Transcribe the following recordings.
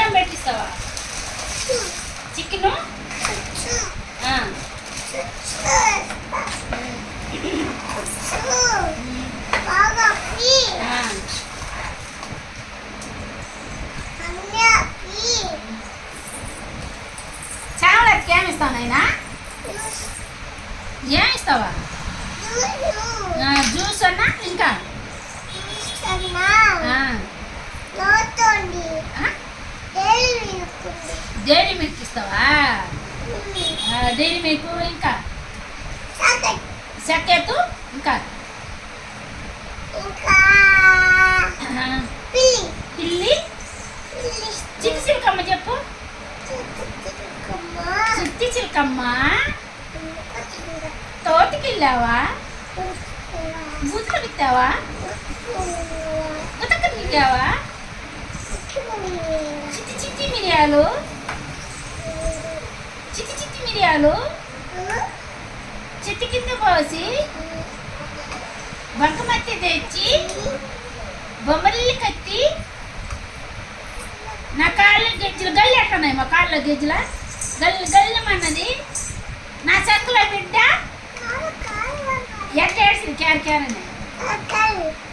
అన్నం పెట్టిస్తావా? చికెను చావలకి ఏమి ఇస్తావు నాయనా? ఏమి ఇస్తావా? జ్యూస్ అన్నా ఇంకా డైరీ మిల్క్ ఇస్తావా? డైరీ మిల్క్ ఇంకా సెకెట్ ఇంకా పిల్లి చిట్టి చిలకమ్మ చెప్పు. చిట్టి చిలకమ్మ తోటకి వెళ్ళావా? బూతులు విత్తావా? ఉతకలు విత్తావా? చిట్టి చిట్టి మిరియాలు చిట్టి చిట్టి మిరియాలు చెట్టు కింద పోసి బంకమట్టి తెచ్చి బొమ్మల్ని కత్తి నా కాళ్ళ గెజ్జలు గల్లి ఎక్కడున్నాయి? మా కాళ్ళ గెజ్జల గల్లి గల్లమన్నది నా సంకుల బిడ్డ ఎట్ట ఏడ్చింది క్యార్ క్యార్ అని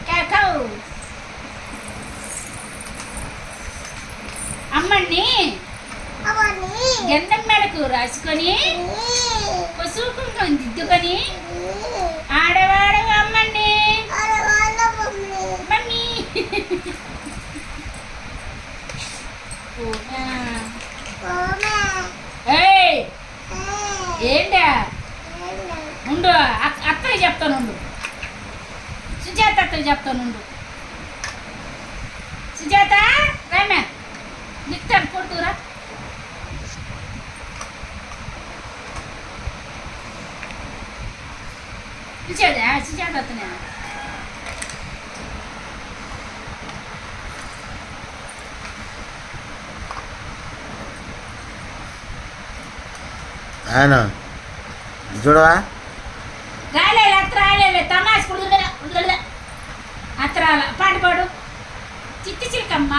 క్యాకవు అమ్మని గంధం మెడకు రాసుకొని పసుపు కుంకుమ దిద్దుకొని ఆడవాడవు అమ్మని మమ్మీ ఏంటా ఉండు అక్కడికి చెప్తానుండు. సుజాత అక్కడికి చెప్తానుండు. సుజాత రామే నిక్తాడు కొడుతురా. సుజాత వస్తున్నా చూడవా? రాలేదు అత్త రాలేదు తమాష అత్త రాల పాడు పాడు చిట్టి చిలకమ్మ